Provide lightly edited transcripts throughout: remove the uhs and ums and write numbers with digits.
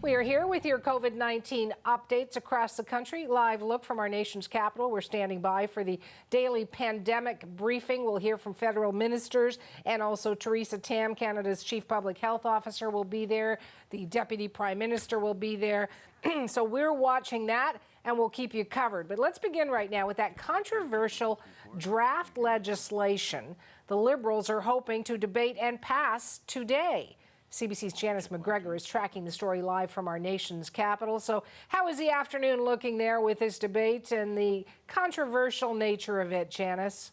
We are here with your COVID-19 updates across the country. Live look from our nation's capital. We're standing by for the daily pandemic briefing. We'll hear from federal ministers, and also Theresa Tam, Canada's Chief Public Health Officer, will be there. The Deputy Prime Minister will be there. So we're watching that, and we'll keep you covered. But let's begin right now with that controversial draft legislation the Liberals are hoping to debate and pass today. CBC's Janice McGregor is tracking the story live from our nation's capital. So how is the afternoon looking there with this debate and the controversial nature of it, Janice?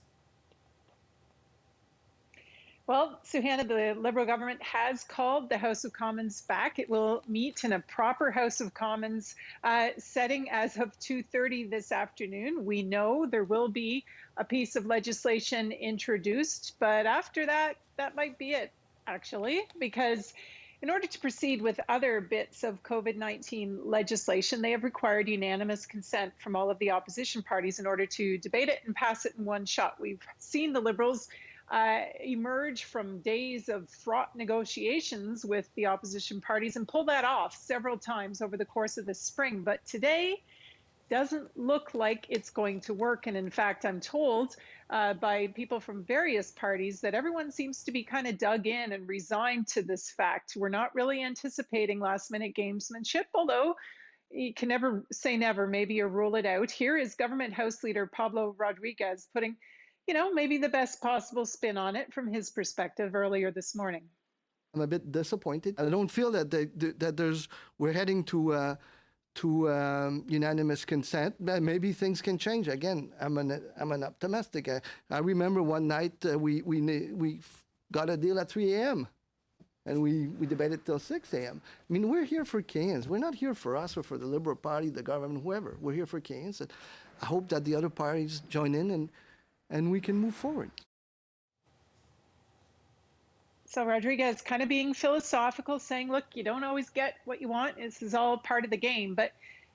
Well, Suhana, the Liberal government has called the House of Commons back. It will meet in a proper House of Commons setting as of 2:30 this afternoon. We know there will be a piece of legislation introduced, but after that, that might be it, actually, because in order to proceed with other bits of COVID-19 legislation, they have required unanimous consent from all of the opposition parties in order to debate it and pass it in one shot. We've seen the Liberals emerge from days of fraught negotiations with the opposition parties and pull that off several times over the course of the spring. But today doesn't look like it's going to work. And in fact, I'm told by people from various parties that everyone seems to be kind of dug in and resigned to this fact. We're not really anticipating last-minute gamesmanship, although you can never say never. Maybe you rule it out. Here is Government House Leader Pablo Rodriguez putting, maybe the best possible spin on it from his perspective earlier this morning. I'm a bit disappointed. I don't feel that we're heading to unanimous consent. Maybe things can change. Again, I'm an optimistic. I remember one night we got a deal at 3 a.m. and we debated till 6 a.m. I mean, we're here for Canadians. We're not here for us or for the Liberal Party, the government, whoever. We're here for Canadians. And I hope that the other parties join in and we can move forward. So Rodriguez kind of being philosophical, saying, look, you don't always get what you want. This is all part of the game. But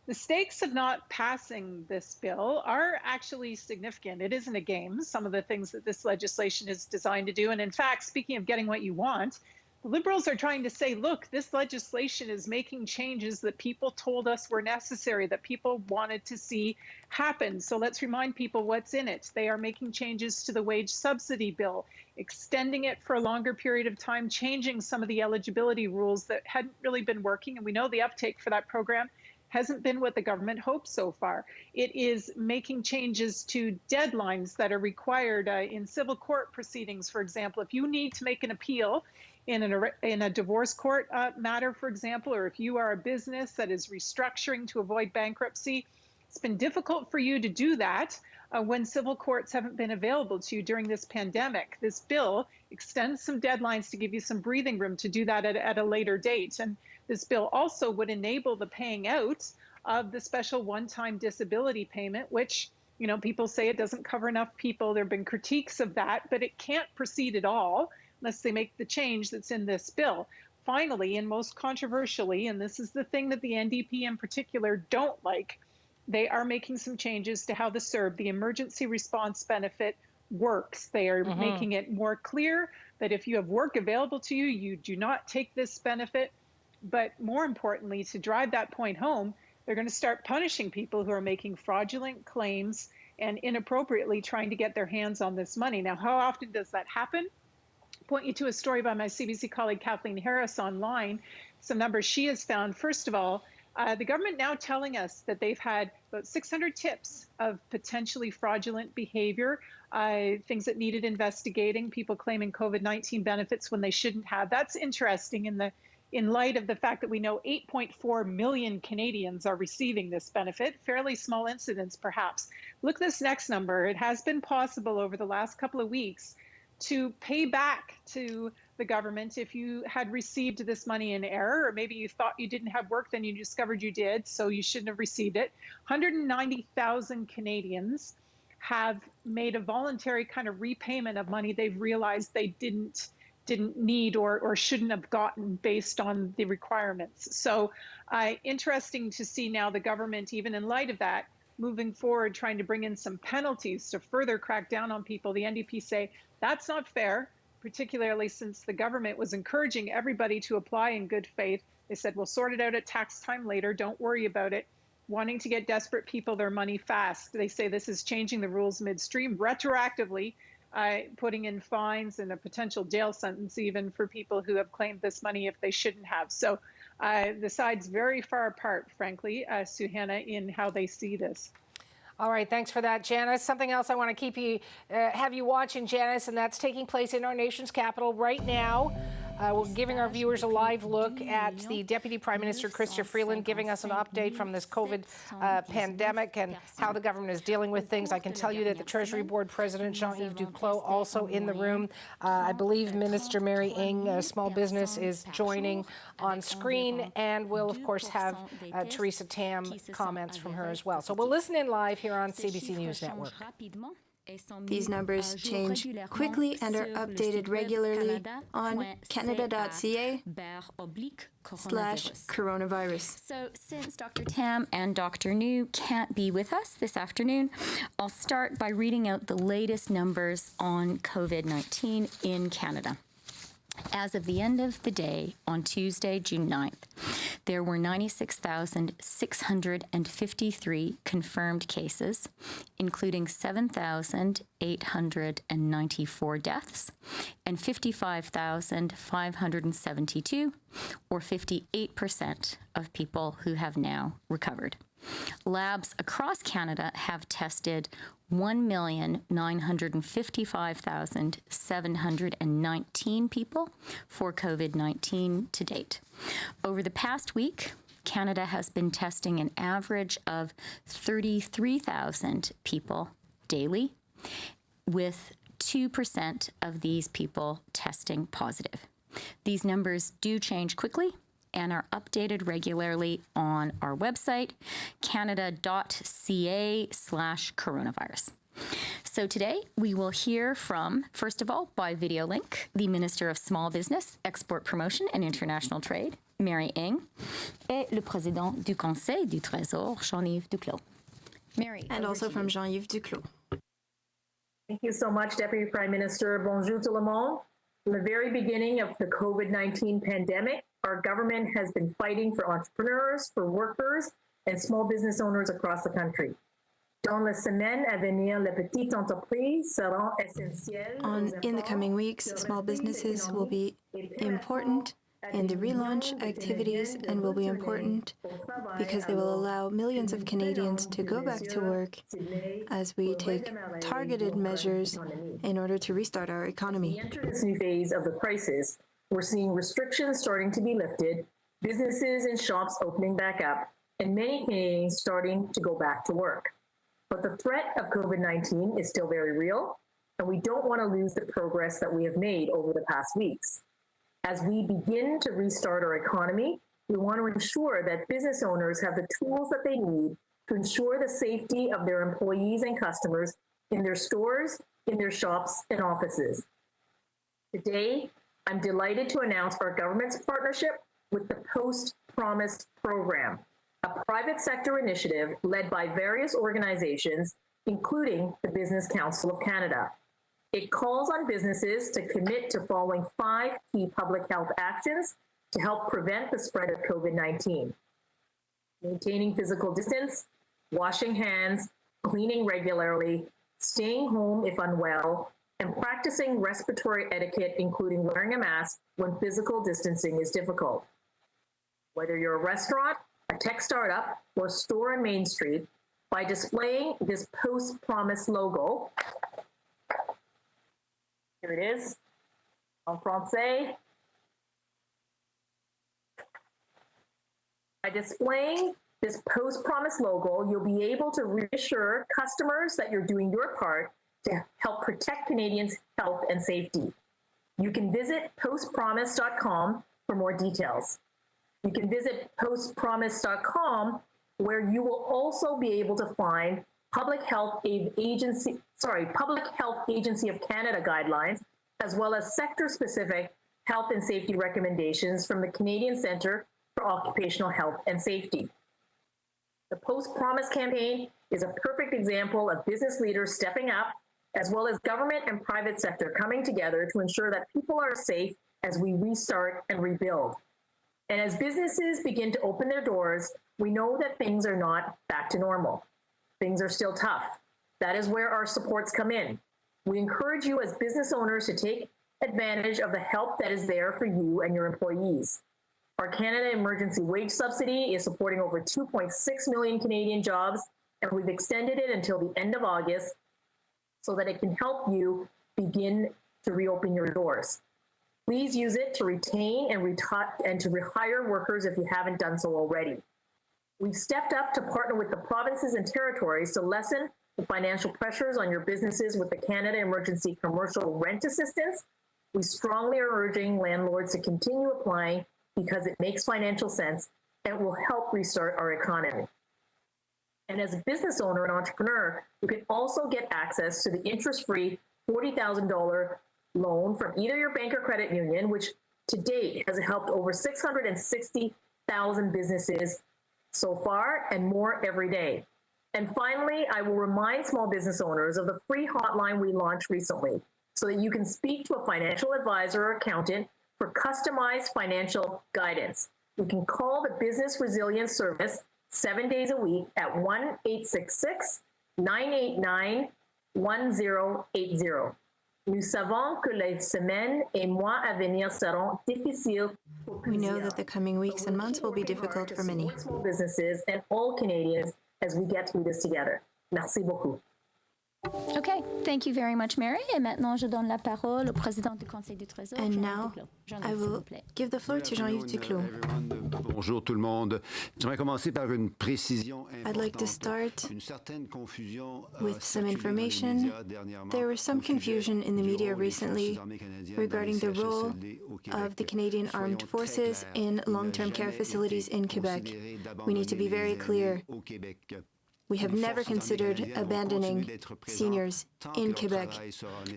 the stakes of not passing this bill are actually significant. It isn't a game, some of the things that this legislation is designed to do. And in fact, speaking of getting what you want, the Liberals are trying to say, look, this legislation is making changes that people told us were necessary, that people wanted to see happen. So let's remind people what's in it. They are making changes to the wage subsidy bill, extending it for a longer period of time, changing some of the eligibility rules that hadn't really been working. And we know the uptake for that program hasn't been what the government hoped so far. It is making changes to deadlines that are required in civil court proceedings. For example, if you need to make an appeal in a divorce court matter, for example, or if you are a business that is restructuring to avoid bankruptcy, it's been difficult for you to do that when civil courts haven't been available to you during this pandemic. This bill extends some deadlines to give you some breathing room to do that at a later date. And this bill also would enable the paying out of the special one-time disability payment, which, people say it doesn't cover enough people. There have been critiques of that, but it can't proceed at all unless they make the change that's in this bill. Finally, and most controversially, and this is the thing that the NDP in particular don't like, they are making some changes to how the CERB, the emergency response benefit, works. They are making it more clear that if you have work available to you, you do not take this benefit. But more importantly, to drive that point home, they're going to start punishing people who are making fraudulent claims and inappropriately trying to get their hands on this money. Now, how often does that happen? Point you to a story by my CBC colleague Kathleen Harris online, some numbers she has found. First of all, the government now telling us that they've had about 600 tips of potentially fraudulent behavior, things that needed investigating, people claiming COVID-19 benefits when they shouldn't have. That's interesting in light of the fact that we know 8.4 million Canadians are receiving this benefit. Fairly small incidents, perhaps. Look at this next number. It has been possible over the last couple of weeks to pay back to the government if you had received this money in error, or maybe you thought you didn't have work, then you discovered you did, so you shouldn't have received it. 190,000 Canadians have made a voluntary kind of repayment of money they've realized they didn't need or shouldn't have gotten based on the requirements. So interesting to see now the government, even in light of that, moving forward, trying to bring in some penalties to further crack down on people. The NDP say that's not fair, particularly since the government was encouraging everybody to apply in good faith. They said, we'll sort it out at tax time later. Don't worry about it. Wanting to get desperate people their money fast. They say this is changing the rules midstream, retroactively, putting in fines and a potential jail sentence even for people who have claimed this money if they shouldn't have. So the sides very far apart, frankly, Suhana, in how they see this. All right, thanks for that, Janice. Something else I want to have you watching, Janice, and that's taking place in our nation's capital right now. We're giving our viewers a live look at the Deputy Prime Minister, Chrystia Freeland, giving us an update from this COVID pandemic and how the government is dealing with things. I can tell you that the Treasury Board President, Jean-Yves Duclos, also in the room. I believe Minister Mary Ng, Small Business, is joining on screen, and we'll, of course, have Theresa Tam comments from her as well. So we'll listen in live here on CBC News Network. These numbers change quickly and are updated regularly on canada.ca/coronavirus. So since Dr. Tam and Dr. New can't be with us this afternoon, I'll start by reading out the latest numbers on COVID-19 in Canada. As of the end of the day on Tuesday, June 9th, there were 96,653 confirmed cases, including 7,894 deaths and 55,572, or 58% of people who have now recovered. Labs across Canada have tested 1,955,719 people for COVID-19 to date. Over the past week, Canada has been testing an average of 33,000 people daily, with 2% of these people testing positive. These numbers do change quickly and are updated regularly on our website, canada.ca/coronavirus. So today we will hear from, first of all, by video link, the Minister of Small Business, Export Promotion and International Trade, Mary Ng, et le Président du Conseil du Trésor, Jean-Yves Duclos. Mary. And also from Jean-Yves Duclos. Thank you so much, Deputy Prime Minister. Bonjour tout le monde. From the very beginning of the COVID-19 pandemic, our government has been fighting for entrepreneurs, for workers, and small business owners across the country. Dans les semaines à venir, les petites entreprises seront essentielles. In the coming weeks, small businesses will be important in the relaunch activities and will be important because they will allow millions of Canadians to go back to work as we take targeted measures in order to restart our economy. We enter this new phase of the crisis. We're seeing restrictions starting to be lifted, businesses and shops opening back up, and many Canadians starting to go back to work. But the threat of COVID-19 is still very real, and we don't want to lose the progress that we have made over the past weeks. As we begin to restart our economy, we want to ensure that business owners have the tools that they need to ensure the safety of their employees and customers in their stores, in their shops, and offices. Today, I'm delighted to announce our government's partnership with the Post Promise program, a private sector initiative led by various organizations, including the Business Council of Canada. It calls on businesses to commit to following 5 key public health actions to help prevent the spread of COVID-19. Maintaining physical distance, washing hands, cleaning regularly, staying home if unwell, and practicing respiratory etiquette, including wearing a mask when physical distancing is difficult. Whether you're a restaurant, a tech startup, or a store on Main Street, by displaying this Post Promise logo, here it is, en français. By displaying this Post Promise logo, you'll be able to reassure customers that you're doing your part to help protect Canadians' health and safety. You can visit postpromise.com for more details. You can visit postpromise.com, where you will also be able to find Public Health Agency of Canada guidelines, as well as sector-specific health and safety recommendations from the Canadian Centre for Occupational Health and Safety. The Post Promise campaign is a perfect example of business leaders stepping up, as well as government and private sector coming together to ensure that people are safe as we restart and rebuild. And as businesses begin to open their doors, we know that things are not back to normal. Things are still tough. That is where our supports come in. We encourage you as business owners to take advantage of the help that is there for you and your employees. Our Canada Emergency Wage Subsidy is supporting over 2.6 million Canadian jobs, and we've extended it until the end of August so that it can help you begin to reopen your doors. Please use it to retain and to rehire workers if you haven't done so already. We've stepped up to partner with the provinces and territories to lessen the financial pressures on your businesses with the Canada Emergency Commercial Rent Assistance. We strongly are urging landlords to continue applying because it makes financial sense and will help restart our economy. And as a business owner and entrepreneur, you can also get access to the interest-free $40,000 loan from either your bank or credit union, which to date has helped over 660,000 businesses so far and more every day. And finally, I will remind small business owners of the free hotline we launched recently so that you can speak to a financial advisor or accountant for customized financial guidance. You can call the Business Resilience Service 7 days a week at 1-866-989-1080. Nous savons que les semaines et mois à venir seront difficiles. We know that the coming weeks and months will be difficult for many. Small businesses and all Canadians as we get through this together. Merci beaucoup. Okay, thank you very much, Mary. Et maintenant, je donne la parole au président du Conseil du Trésor. And now, I will give the floor to Jean-Yves Duclos. Bonjour tout le monde. J'aimerais commencer par une précision I'd like to start une certaine confusion with some information. There was some confusion in the media recently regarding the role of the Canadian Armed Forces in long-term care facilities in Quebec. We need to be very clear. We have never considered abandoning seniors in Quebec.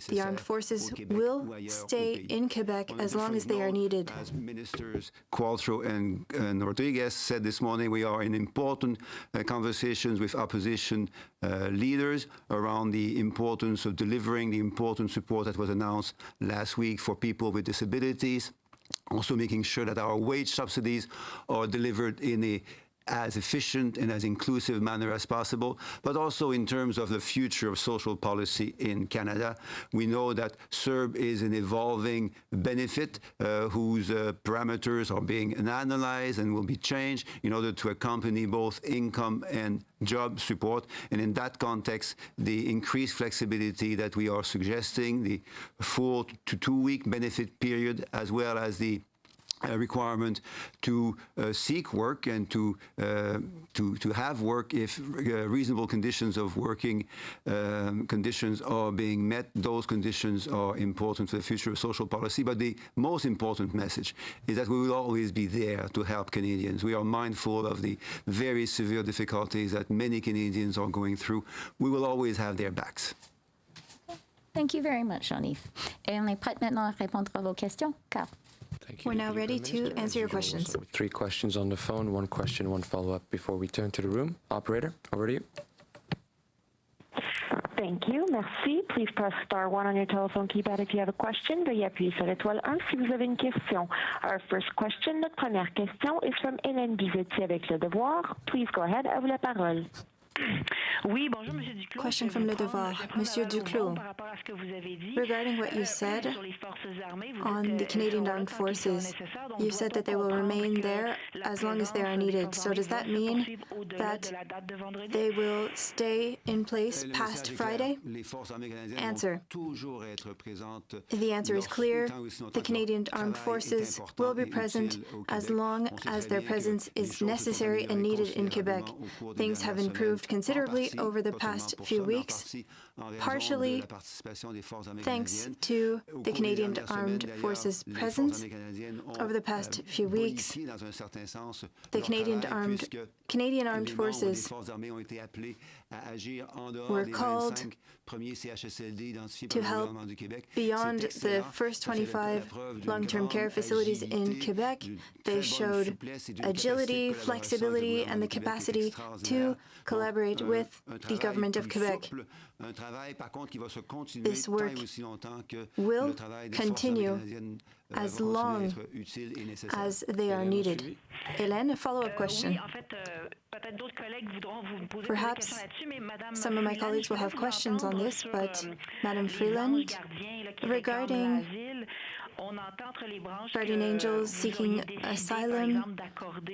The armed forces will stay in Quebec as long as they are needed. As Ministers Qualtrough and Rodriguez said this morning, we are in important conversations with opposition leaders around the importance of delivering the important support that was announced last week for people with disabilities. Also making sure that our wage subsidies are delivered in a as efficient and as inclusive manner as possible, but also in terms of the future of social policy in Canada. We know that CERB is an evolving benefit whose parameters are being analyzed and will be changed in order to accompany both income and job support. And in that context, the increased flexibility that we are suggesting, the 4 to 2 week benefit period, as well as the requirement to seek work and to have work if reasonable conditions of working conditions are being met. Those conditions are important for the future of social policy. But the most important message is that we will always be there to help Canadians. We are mindful of the very severe difficulties that many Canadians are going through. We will always have their backs. Thank you very much, Jean-Yves. Et on est prête maintenant à répondre à vos questions, Carl. We're now ready to answer your questions. 3 questions on the phone, 1 question, 1 follow-up before we turn to the room. Operator, over to you. Thank you. Merci. Please press star 1 on your telephone keypad if you have a question. Veuillez appuyer sur l'étoile 1 si vous avez une question. Our first question, notre première question is from Hélène Bizetti avec Le Devoir. Please go ahead. À vous la parole. Oui, bonjour, Monsieur Duclos. Question from Le Devoir. Monsieur Duclos, regarding what you said on the Canadian Armed Forces, you said that they will remain there as long as they are needed. So does that mean that they will stay in place past Friday? Answer. The answer is clear. The Canadian Armed Forces will be present as long as their presence is necessary and needed in Quebec. Things have improved considerably over the past few weeks, partially thanks to the Canadian Armed Forces' presence. Over the past few weeks, the Canadian Armed Forces were called to help beyond the first 25 long-term care facilities in Quebec. They showed agility, flexibility, and the capacity to collaborate collaborate with the government of Quebec. This work will continue as long as they are needed. Hélène, a follow-up question. Perhaps some of my colleagues will have questions on this, but Madame Freeland, regarding guardian angels seeking asylum,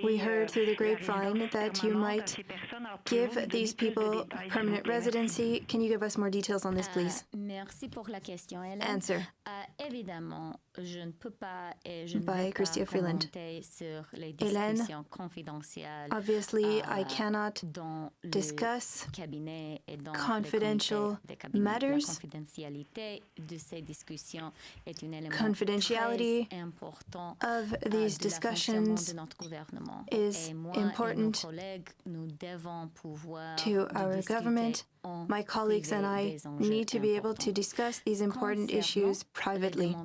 we heard through the grapevine that you might give these people permanent residency. Can you give us more details on this, please? Answer. By Christia Freeland. Hélène, obviously I cannot discuss confidential matters. Confidentiality of these discussions is important to our government. My colleagues and I need to be able to discuss these important issues privately.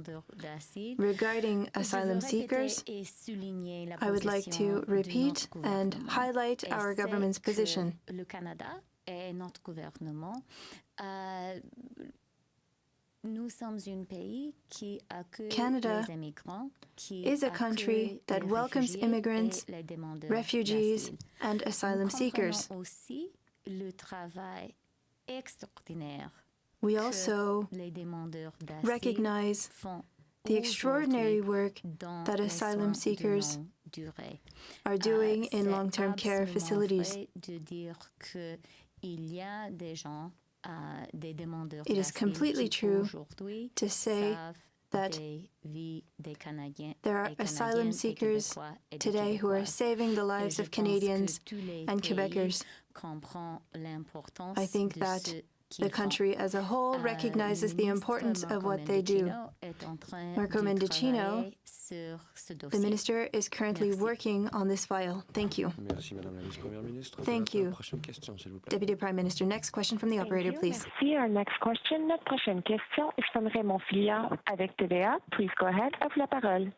Regarding asylum seekers, I would like to repeat and highlight our government's position. Canada is a country that welcomes immigrants, refugees, and asylum seekers. We also recognize the extraordinary work that asylum seekers are doing in long-term care facilities. It is completely true to say that there are asylum seekers today who are saving the lives of Canadians and Quebecers. I think that the country as a whole recognizes the importance of what they do. Marco Mendicino, the minister, is currently working on this file. Thank you. Thank you. Deputy Prime Minister, next question from the operator, please. Merci. Our next question. Notre prochaine question is from Raymond Filiard avec TVA. Please go ahead. À vous la parole.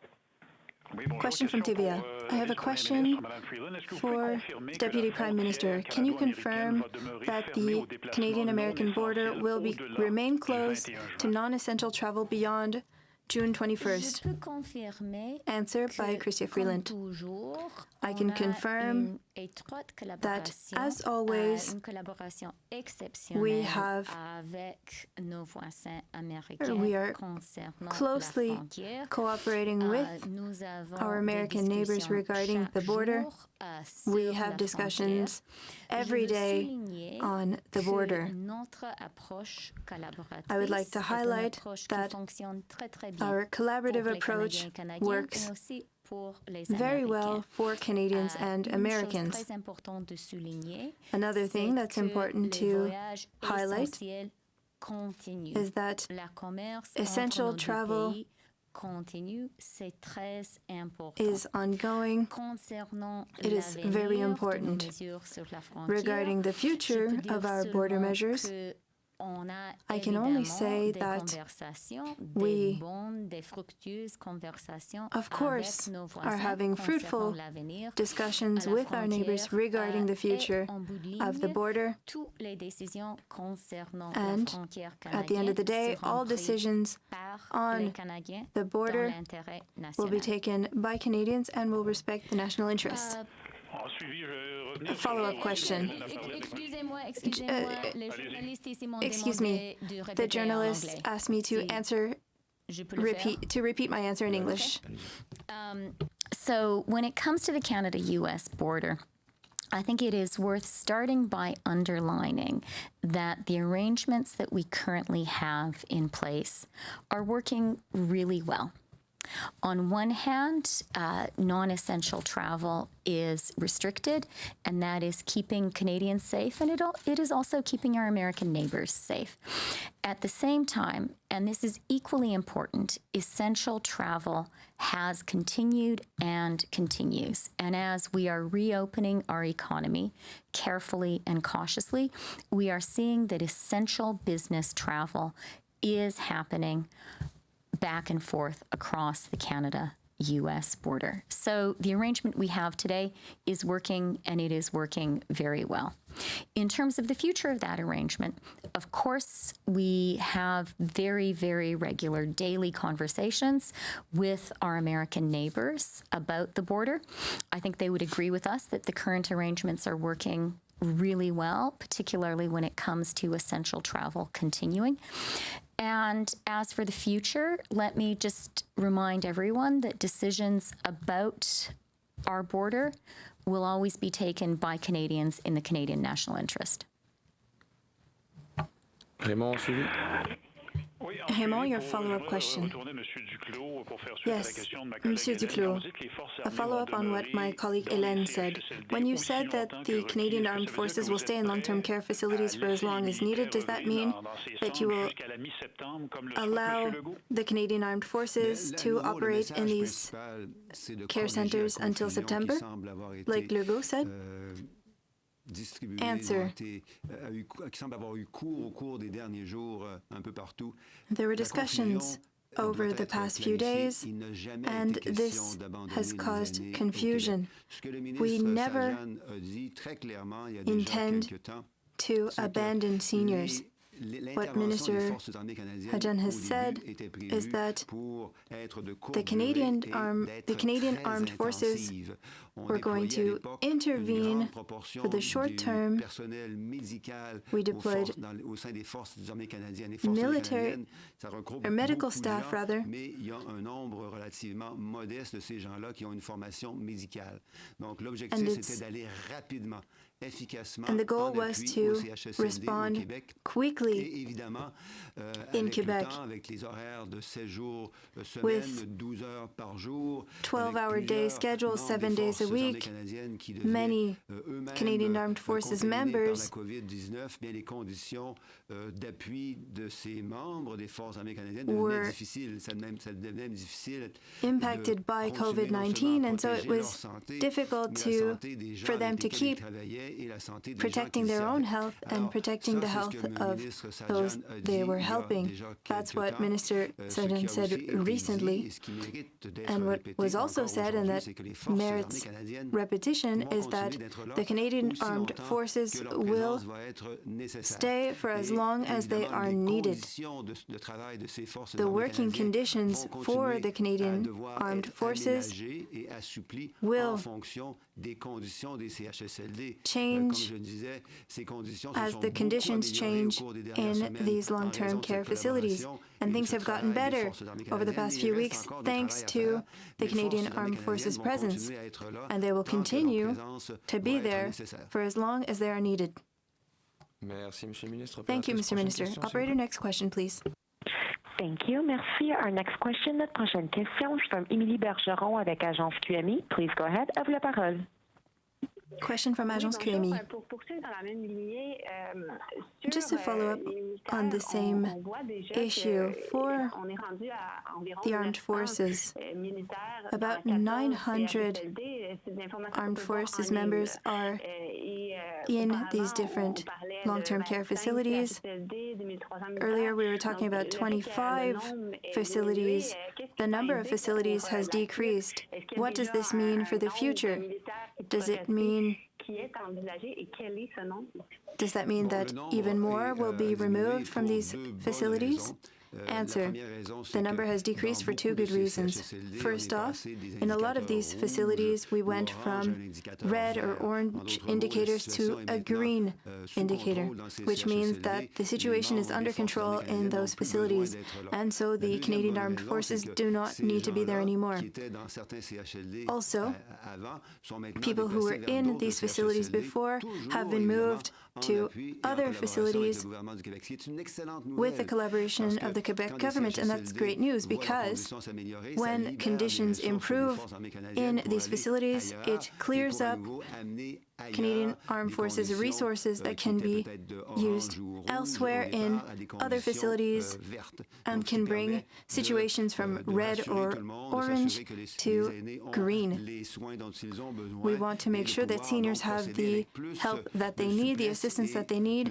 Question from TVA. I have a question for Deputy Prime Minister. Can you confirm that the Canadian-American border will remain closed to non-essential travel beyond June 21st? Answer by Christia Freeland. I can confirm that, as always, we are closely cooperating with our American neighbors regarding the border. We have discussions every day on the border. I would like to highlight that our collaborative approach works very well for Canadians and Americans. Another thing that's important to highlight is that essential travel is ongoing. It is very important. Regarding the future of our border measures, I can only say that we, of course, are having fruitful discussions with our neighbors regarding the future of the border. And at the end of the day, all decisions on the border will be taken by Canadians and will respect the national interest. A follow-up question. Excuse me. The journalist asked me to repeat my answer in English. So when it comes to the Canada-US border, I think it is worth starting by underlining that the arrangements that we currently have in place are working really well. On one hand, non-essential travel is restricted, and that is keeping Canadians safe, and it is also keeping our American neighbors safe. At the same time, and this is equally important, essential travel has continued and continues. And as we are reopening our economy carefully and cautiously, we are seeing that essential business travel is happening back and forth across the Canada U.S. border. So the arrangement we have today is working, and it is working very well. In terms of the future of that arrangement, of course, we have very, very regular daily conversations with our American neighbors about the border. I think they would agree with us that the current arrangements are working really well, particularly when it comes to essential travel continuing. And as for the future, let me just remind everyone that decisions about our border will always be taken by Canadians in the Canadian national interest. Raymond, suivi. Raymond, your follow-up question. Yes, Monsieur Duclos, a follow-up on what my colleague Hélène said. When you said that the Canadian Armed Forces will stay in long-term care facilities for as long as needed, does that mean that you will allow the Canadian Armed Forces to operate in these care centers until September, like Legault said? Answer. There were discussions over the past few days, and this has caused confusion. We never intend to abandon seniors. What Minister Hajan has said is that the Canadian Armed Forces were going to intervene for the short term. We deployed military or medical staff, rather. And the goal was to respond quickly in Quebec with 12-hour day schedules, 7 days a week. Many Canadian Armed Forces members were impacted by COVID-19, and so it was difficult for them to keep protecting their own health and protecting the health of those they were helping. That's what Minister Sajan said recently. And what was also said, and that merits repetition, is that the Canadian Armed Forces will stay for as long as they are needed. The working conditions for the Canadian Armed Forces will change as the conditions change in these long-term care facilities. And things have gotten better over the past few weeks thanks to the Canadian Armed Forces presence. And they will continue to be there for as long as they are needed. Thank you, Mr. Minister. Operator, next question, please. Thank you. Merci. Our next question, notre prochaine question, is from Émilie Bergeron avec Agence QMI. Please go ahead. À vous la parole. Question from Agence QMI. Just to follow up on the same issue, for the armed forces, about 900 armed forces members are in these different long-term care facilities. Earlier, we were talking about 25 facilities. The number of facilities has decreased. What does this mean for the future? Does that mean that even more will be removed from these facilities? Answer. The number has decreased for two good reasons. First off, in a lot of these facilities, we went from red or orange indicators to a green indicator, which means that the situation is under control in those facilities, and so the Canadian Armed Forces do not need to be there anymore. Also, people who were in these facilities before have been moved to other facilities with the collaboration of the Quebec government, and that's great news because when conditions improve in these facilities, it clears up Canadian Armed Forces resources that can be used elsewhere in other facilities and can bring situations from red or orange to green. We want to make sure that seniors have the help that they need, the assistance that they need.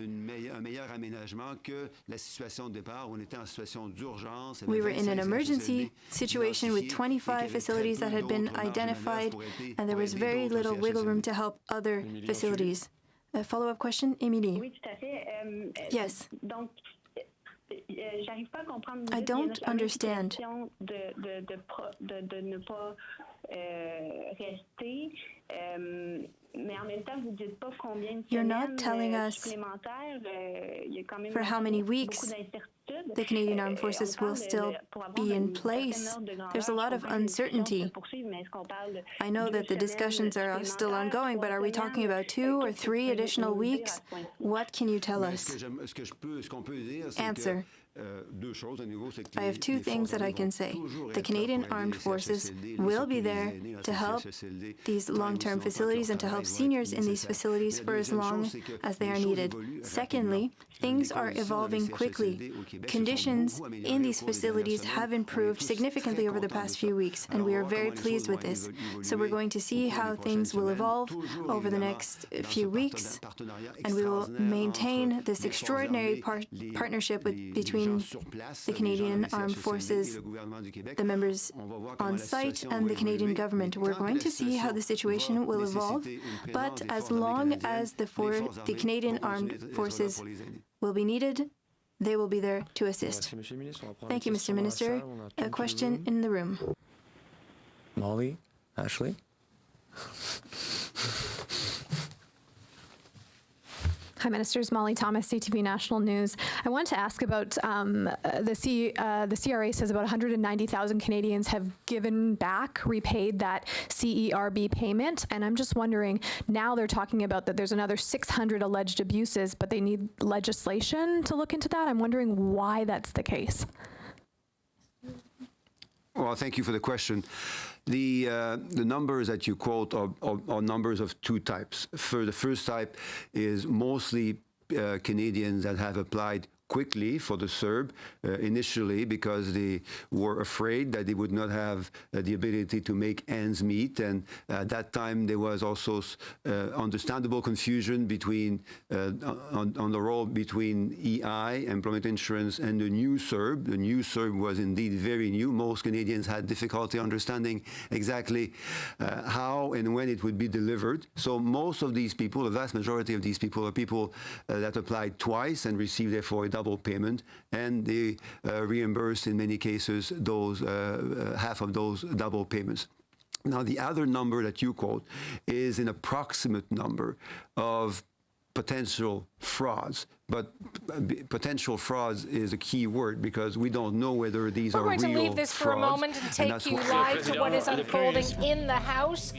We were in an emergency situation with 25 facilities that had been identified, and there was very little wiggle room to help other facilities. A follow-up question, Émilie? Yes. I don't understand. You're not telling us for how many weeks the Canadian Armed Forces will still be in place. There's a lot of uncertainty. I know that the discussions are still ongoing, but are we talking about 2 or 3 additional weeks? What can you tell us? Answer. I have 2 things that I can say. The Canadian Armed Forces will be there to help these long-term facilities and to help seniors in these facilities for as long as they are needed. Secondly, things are evolving quickly. Conditions in these facilities have improved significantly over the past few weeks, and we are very pleased with this. So we're going to see how things will evolve over the next few weeks, and we will maintain this extraordinary partnership between the Canadian Armed Forces, the members on site, and the Canadian government. We're going to see how the situation will evolve, but as long as the Canadian Armed Forces will be needed, they will be there to assist. Thank you, Mr. Minister. A question in the room. Molly, Ashley. Hi, Ministers. Molly Thomas, CTV National News. I want to ask about the CRA says about 190,000 Canadians have given back, repaid that CERB payment, and I'm just wondering, now they're talking about that there's another 600 alleged abuses, but they need legislation to look into that. I'm wondering why that's the case. Well, thank you for the question. The numbers that you quote are numbers of 2 types. The first type is mostly Canadians that have applied quickly for the CERB initially because they were afraid that they would not have the ability to make ends meet. And at that time, there was also understandable confusion between on the role between EI, employment insurance, and the new CERB. The new CERB was indeed very new. Most Canadians had difficulty understanding exactly how and when it would be delivered. So most of these people, the vast majority of these people, are people that applied twice and received therefore a double payment, and they reimbursed in many cases those half of those double payments. Now, the other number that you quote is an approximate number of potential frauds, but potential frauds is a key word because we don't know whether these are real frauds. We're going to leave this for a moment and take you live to what is unfolding in the House.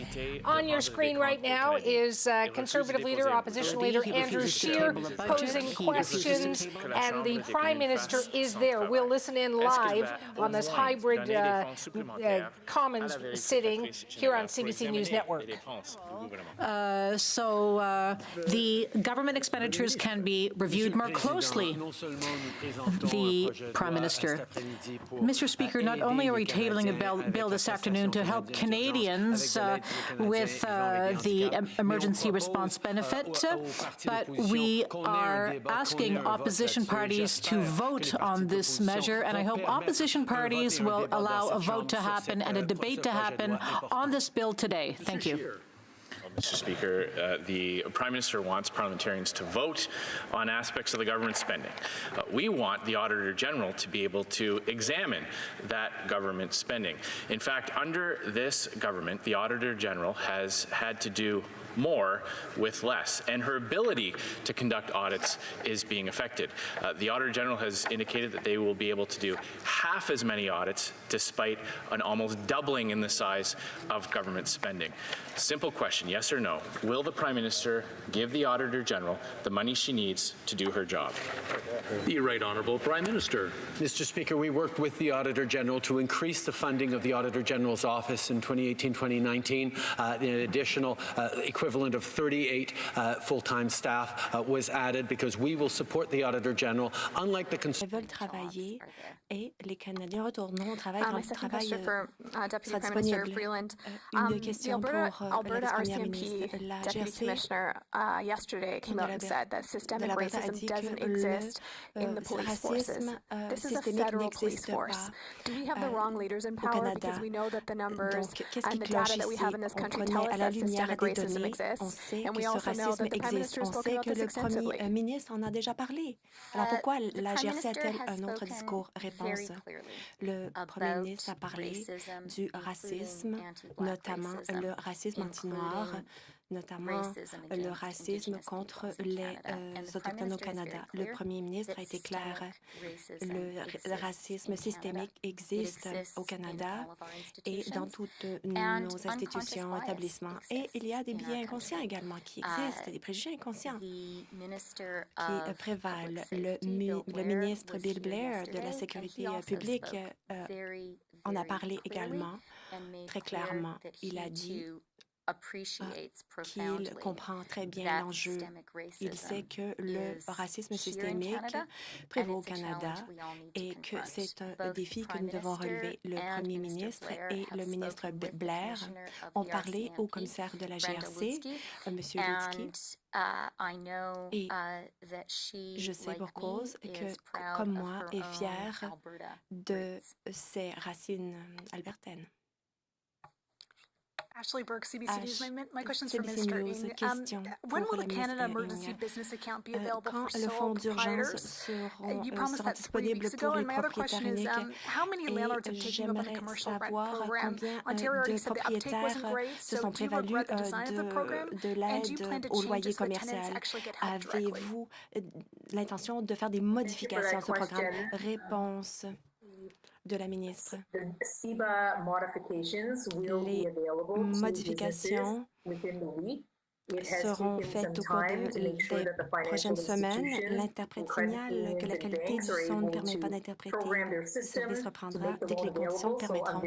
On your screen right now is Conservative leader, Opposition leader Andrew Scheer posing questions, and the Prime Minister is there. We'll listen in live on this hybrid Commons sitting here on CBC News Network. The government expenditures can be reviewed more closely. The Prime Minister. Mr. Speaker, not only are we tabling a bill this afternoon to help Canadians with the emergency response benefit, but we are asking opposition parties to vote on this measure, and I hope opposition parties will allow a vote to happen and a debate to happen on this bill today. Thank you. Mr. Speaker, the Prime Minister wants parliamentarians to vote on aspects of the government spending. We want the Auditor General to be able to examine that government spending. In fact, under this government, the Auditor General has had to do more with less, and her ability to conduct audits is being affected. The Auditor General has indicated that they will be able to do half as many audits despite an almost doubling in the size of government spending. Simple question, yes or no, will the Prime Minister give the Auditor General the money she needs to do her job? The Right Honourable Prime Minister. Mr. Speaker, we worked with the Auditor General to increase the funding of the Auditor General's office in 2018-2019, an additional equivalent equivalent of 38 full-time staff was added because we will support the Auditor General, unlike the veulent travailler et les Canadiens retourneront au travail quand le travail Deputy sera Prime Minister disponible. Freeland. Une question pour Alberta la vice-première RCMP ministre. La Deputy GRC Commissioner yesterday came out and said that systemic d'Alberta a racism dit doesn't que exist in the le police forces. racisme This is a systémique federal police n'existe force. pas Do we have the wrong leaders in au power? Canada. Because we know that the numbers Donc, qu'est-ce qui and the cloche data that we ici? have in this On country connaît tell us à la that lumière systemic des racism données, on exists. sait And que we ce also know racisme that the Prime existe. Minister has On spoken sait about que this le extensively. Premier ministre en a déjà parlé. Alors pourquoi la GRC a-t-elle un autre discours? Réponse. Le Premier ministre a parlé du racisme, notamment le racisme anti-noir, notamment le racisme contre les Autochtones au Canada. Le Premier ministre a été clair. Le racisme systémique existe au Canada et dans toutes nos institutions, établissements. Et il y a des biais inconscients également qui existent, des préjugés inconscients qui prévalent. Le ministre Bill Blair de la Sécurité publique en a parlé également très clairement. Il a dit qu'il comprend très bien l'enjeu. Il sait que le racisme systémique prévaut au Canada et que c'est un défi que nous devons relever. Le Premier ministre et le ministre Blair ont parlé au commissaire de la GRC, M. Litsky, et je sais pour cause que, comme moi, est fier de ses racines albertaines. Ashley Burke, CBC News. My question's for CBC Minister News, Ng. question When pour will la the Canada ministre Emergency Ng. Business Account be available Quand for le sole fonds d'urgence proprietors? You promised sera that 3 disponible weeks pour ago. les And my other propriétaires question is, uniques. how many landlords have Et taken up on the j'aimerais commercial rent savoir program? combien Ontario already de said the uptake wasn't propriétaires great. se So sont do you prévalus regret the design of the program? de And do you plan l'aide to au change loyer it so that tenants commercial. actually get help directly? Avez-vous l'intention de faire des modifications à ce programme? Réponse de la ministre. Les modifications seront faites au cours des prochaines semaines. L'interprète signale que la qualité du son ne permet pas d'interpréter. Le service reprendra dès que les conditions permettront.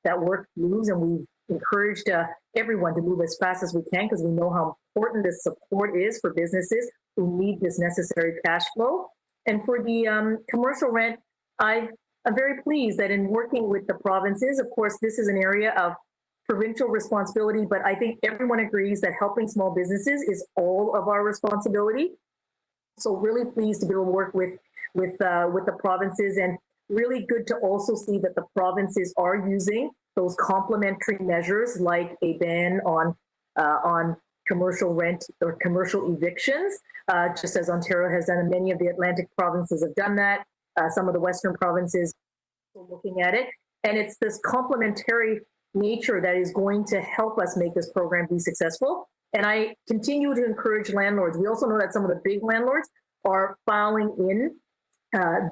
That work moves, and we've encouraged everyone to move as fast as we can because we know how important this support is for businesses who need this necessary cash flow. And for the commercial rent, I'm very pleased that in working with the provinces, of course, this is an area of provincial responsibility, but I think everyone agrees that helping small businesses is all of our responsibility. So really pleased to be able to work with the provinces, and really good to also see that the provinces are using those complementary measures like a ban on commercial rent or commercial evictions, just as Ontario has done, and many of the Atlantic provinces have done that. Some of the Western provinces are looking at it. And it's this complementary nature that is going to help us make this program be successful. And I continue to encourage landlords. We also know that some of the big landlords are filing in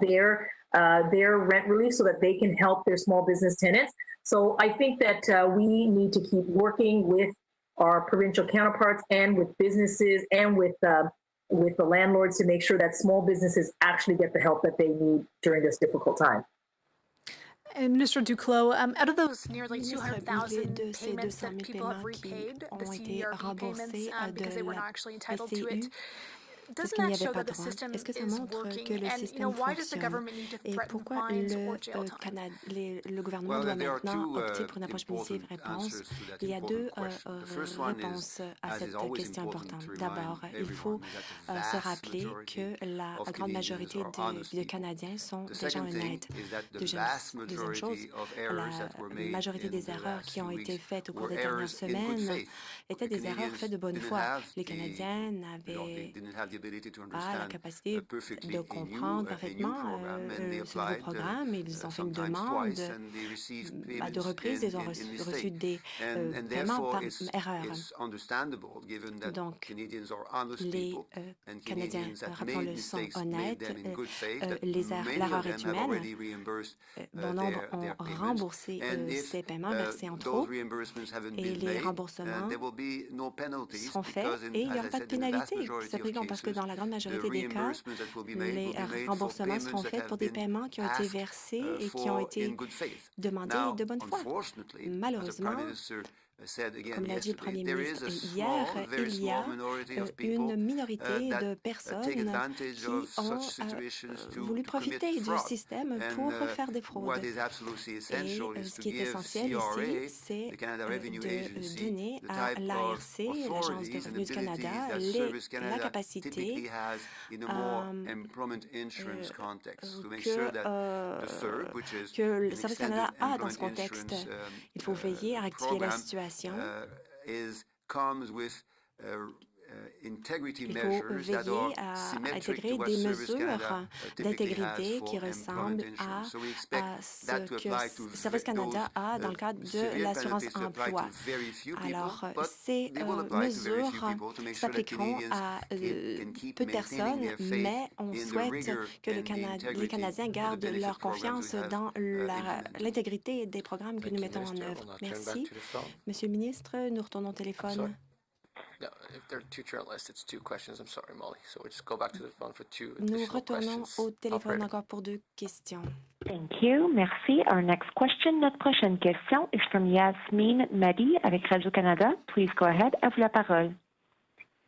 their rent relief so that they can help their small business tenants. So I think that we need to keep working with our provincial counterparts and with businesses and with the landlords to make sure that small businesses actually get the help that they need during this difficult time. And Minister Duclos, out of those nearly 200,000 payments that people have repaid, the CERB payments, because they were not actually entitled to it, doesn't that show that the system is working? And why does the government need to threaten fines or jail time? Le gouvernement doit maintenant opter pour une approche punitive. Réponse. Il y a deux réponses à cette question importante. D'abord, il faut se rappeler que la grande majorité des Canadiens sont des gens honnêtes. Deuxième chose, la majorité des erreurs qui ont été faites au cours des dernières semaines étaient des erreurs faites de bonne foi. Les Canadiens n'avaient pas la capacité de comprendre parfaitement ce nouveau programme. Ils ont fait une demande à deux reprises. Ils ont reçu des paiements par erreur. Donc, les Canadiens, rappelons-le, sont honnêtes. L'erreur est humaine. Bon nombre ont remboursé ces paiements versés en trop. Et les remboursements seront faits et il n'y aura pas de pénalité. Simplement parce que dans la grande majorité des cas, les remboursements seront faits pour des paiements qui ont été versés et qui ont été demandés de bonne foi. Malheureusement, Comme l'a dit le Premier ministre hier, il y a une minorité de personnes qui ont voulu profiter du système pour faire des fraudes. Et ce qui est essentiel ici, c'est de donner à l'ARC, l'Agence de revenus du Canada, la capacité que le Service Canada a dans ce contexte. Il faut veiller à rectifier la situation. Il faut veiller à intégrer des mesures d'intégrité qui ressemblent à ce que le Service Canada a dans le cadre de l'assurance emploi. Alors, ces mesures s'appliqueront à peu de personnes, mais on souhaite que les Canadiens gardent leur confiance dans l'intégrité des programmes que nous mettons en œuvre. Merci. Monsieur le ministre, nous retournons au téléphone. Nous retournons au téléphone encore pour 2 questions. Thank you. Merci. Our next question, notre prochaine question is from Yasmine Madi avec Radio-Canada. Please go ahead. À vous la parole.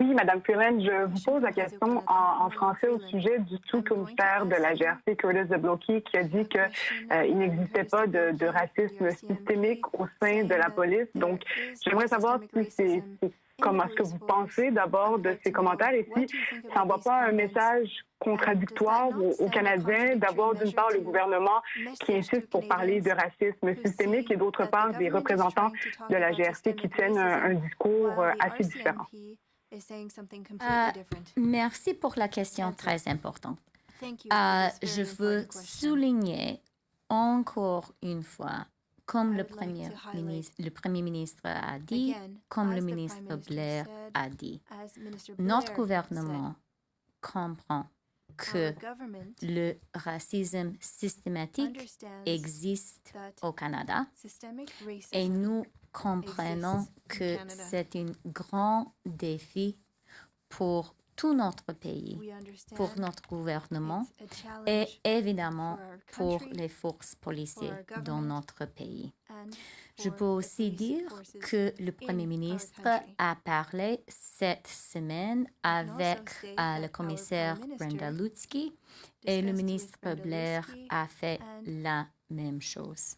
Oui, Madame Freeland, je vous pose la question en français au sujet du sous-commissaire de la GRC, Curtis Zablocki, qui a dit qu'il n'existait pas de racisme systémique au sein de la police. Donc, j'aimerais savoir si comment est-ce que vous pensez d'abord de ces commentaires et si ça n'envoie pas un message contradictoire aux Canadiens d'avoir d'une part le gouvernement qui insiste pour parler de racisme systémique et d'autre part des représentants de la GRC qui tiennent un discours assez différent. Merci pour la question très importante. Je veux souligner encore une fois, comme le Premier ministre a dit, comme le ministre Blair a dit, notre gouvernement comprend que le racisme systématique existe au Canada et nous comprenons que c'est un grand défi pour tout notre pays, pour notre gouvernement et évidemment pour les forces policières dans notre pays. Je peux aussi dire que le Premier ministre a parlé cette semaine avec le commissaire Brenda Lutsky et le ministre Blair a fait la même chose.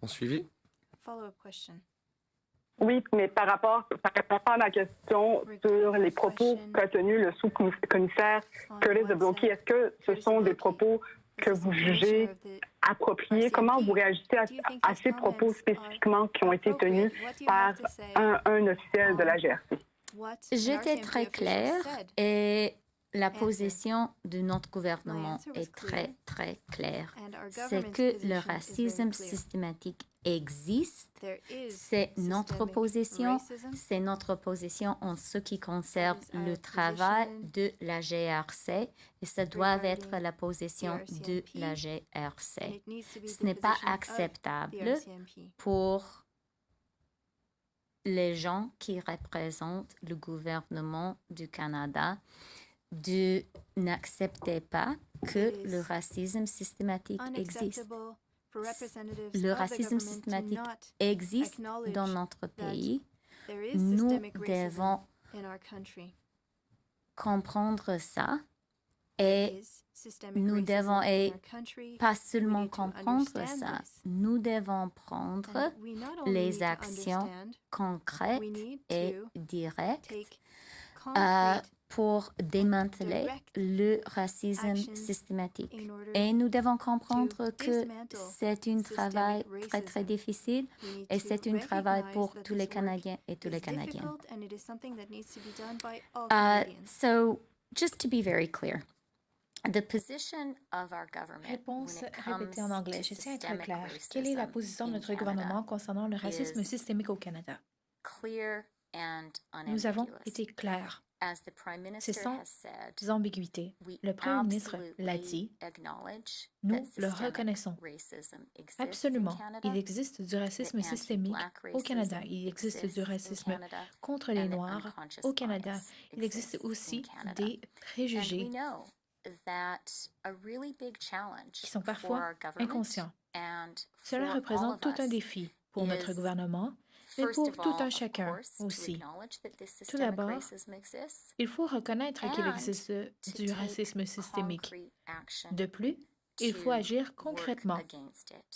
On suivi? Oui, mais par rapport à ma question sur les propos qu'a tenus le sous-commissaire Curtis Zablocki, est-ce que ce sont des propos que vous jugez appropriés? Comment vous réagissez à ces propos spécifiquement qui ont été tenus par un officiel de la GRC? J'étais très claire et la position de notre gouvernement est très, très claire. C'est que le racisme systématique existe. C'est notre position. C'est notre position en ce qui concerne le travail de la GRC et ça doit être la position de la GRC. Ce n'est pas acceptable pour les gens qui représentent le gouvernement du Canada de n'accepter pas que le racisme systématique existe. Le racisme systématique existe dans notre pays. Nous devons comprendre ça et nous devons, et pas seulement comprendre ça, nous devons prendre les actions concrètes et directes pour démanteler le racisme systématique. Et nous devons comprendre que c'est un travail très, très difficile et c'est un travail pour tous les Canadiens et toutes les Canadiennes. So, just to be very clear, the position of our government, Réponse répétée en anglais. Je tiens à être claire. Quelle est la position de notre gouvernement concernant le racisme systémique au Canada? Nous avons été clairs. C'est sans ambiguïté. Le Premier ministre l'a dit. Nous le reconnaissons. Absolument. Il existe du racisme systémique au Canada. Il existe du racisme contre les Noirs au Canada. Il existe aussi des préjugés qui sont parfois inconscients. Cela représente tout un défi pour notre gouvernement, mais pour tout un chacun aussi. Tout d'abord, il faut reconnaître qu'il existe du racisme systémique. De plus, il faut agir concrètement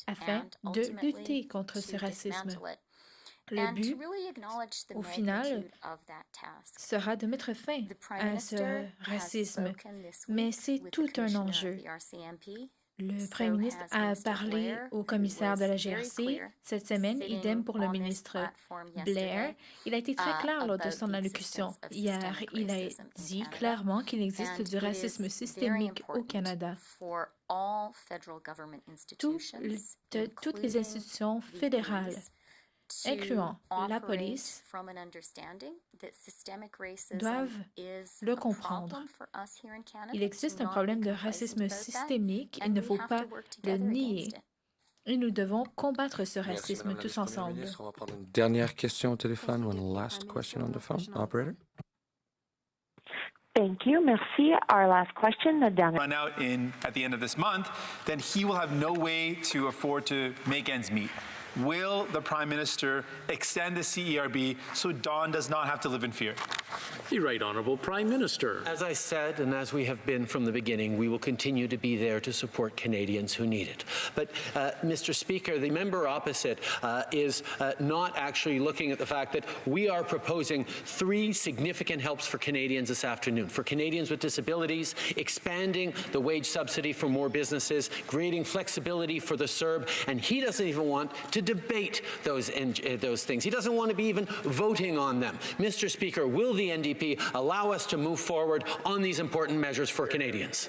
afin de lutter contre ce racisme. Le but, au final, sera de mettre fin à ce racisme, mais c'est tout un enjeu. Le Premier ministre a parlé au commissaire de la GRC cette semaine, idem pour le ministre Blair. Il a été très clair lors de son allocution hier. Il a dit clairement qu'il existe du racisme systémique au Canada. Toutes les institutions fédérales, incluant la police, doivent le comprendre. Il existe un problème de racisme systémique, il ne faut pas le nier. Et nous devons combattre ce racisme tous ensemble. On va prendre une dernière question au téléphone. One last question on the phone. Operator. Thank you. Merci. Our last question, the dernière. Run out at the end of this month, then he will have no way to afford to make ends meet. Will the Prime Minister extend the CERB so Don does not have to live in fear? The Right Honourable Prime Minister. As I said, and as we have been from the beginning, we will continue to be there to support Canadians who need it. But, Mr. Speaker, the member opposite is not actually looking at the fact that we are proposing 3 significant helps for Canadians this afternoon. For Canadians with disabilities, expanding the wage subsidy for more businesses, creating flexibility for the CERB, and he doesn't even want to debate those things. He doesn't want to be even voting on them. Mr. Speaker, will the NDP allow us to move forward on these important measures for Canadians?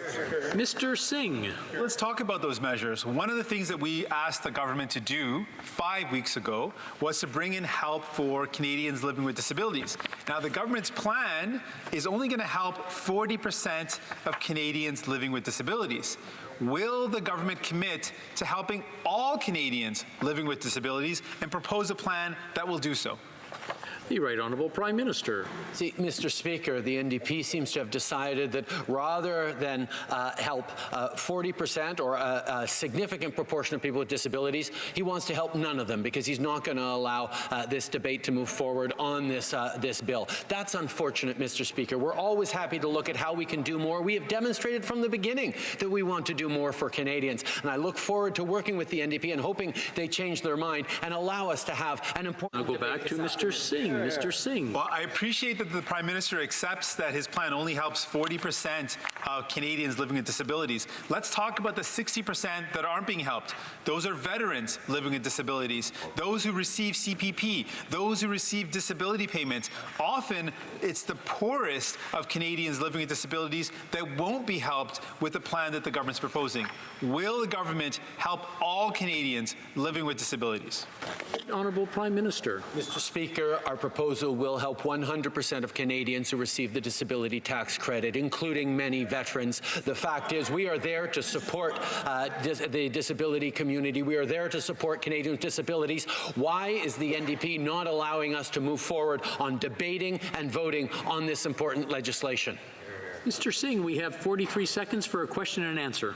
Mr. Singh. Let's talk about those measures. One of the things that we asked the government to do 5 weeks ago was to bring in help for Canadians living with disabilities. Now, the government's plan is only going to help 40% of Canadians living with disabilities. Will the government commit to helping all Canadians living with disabilities and propose a plan that will do so? The Right Honourable Prime Minister. See, Mr. Speaker, the NDP seems to have decided that rather than help 40% or a significant proportion of people with disabilities, he wants to help none of them because he's not going to allow this debate to move forward on this bill. That's unfortunate, Mr. Speaker. We're always happy to look at how we can do more. We have demonstrated from the beginning that we want to do more for Canadians, and I look forward to working with the NDP and hoping they change their mind and allow us to have an important I'll go back to Mr. Singh. Mr. Singh. Well, I appreciate that the Prime Minister accepts that his plan only helps 40% of Canadians living with disabilities. Let's talk about the 60% that aren't being helped. Those are veterans living with disabilities, those who receive CPP, those who receive disability payments. Often, it's the poorest of Canadians living with disabilities that won't be helped with the plan that the government's proposing. Will the government help all Canadians living with disabilities? Honourable Prime Minister. Mr. Speaker, our proposal will help 100% of Canadians who receive the disability tax credit, including many veterans. The fact is, we are there to support the disability community. We are there to support Canadians with disabilities. Why is the NDP not allowing us to move forward on debating and voting on this important legislation? Mr. Singh, we have 43 seconds for a question and answer.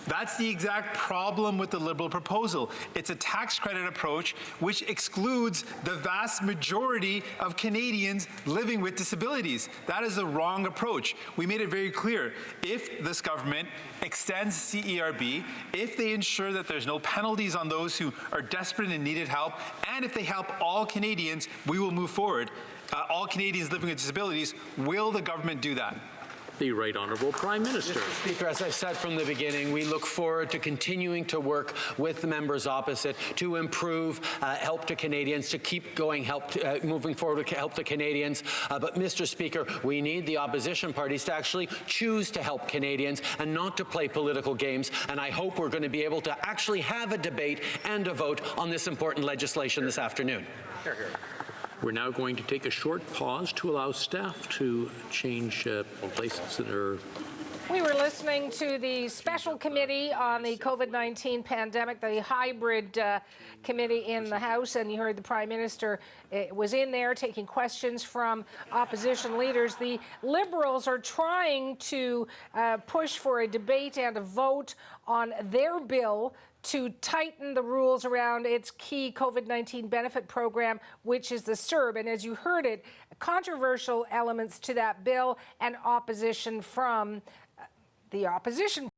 That's the exact problem with the Liberal proposal. It's a tax credit approach which excludes the vast majority of Canadians living with disabilities. That is the wrong approach. We made it very clear. If this government extends CERB, if they ensure that there's no penalties on those who are desperate and needed help, and if they help all Canadians, we will move forward. All Canadians living with disabilities, will the government do that? The Right Honourable Prime Minister. Mr. Speaker, as I said from the beginning, we look forward to continuing to work with the members opposite to improve help to Canadians, to keep going moving forward with help to Canadians. But, Mr. Speaker, we need the opposition parties to actually choose to help Canadians and not to play political games. And I hope we're going to be able to actually have a debate and a vote on this important legislation this afternoon. Hear, hear. We're now going to take a short pause to allow staff to change places that are. We were listening to the special committee on the COVID-19 pandemic, the hybrid committee in the House, and you heard the Prime Minister was in there taking questions from opposition leaders. The Liberals are trying to push for a debate and a vote on their bill to tighten the rules around its key COVID-19 benefit program, which is the CERB. And as you heard it, controversial elements to that bill and opposition from the opposition.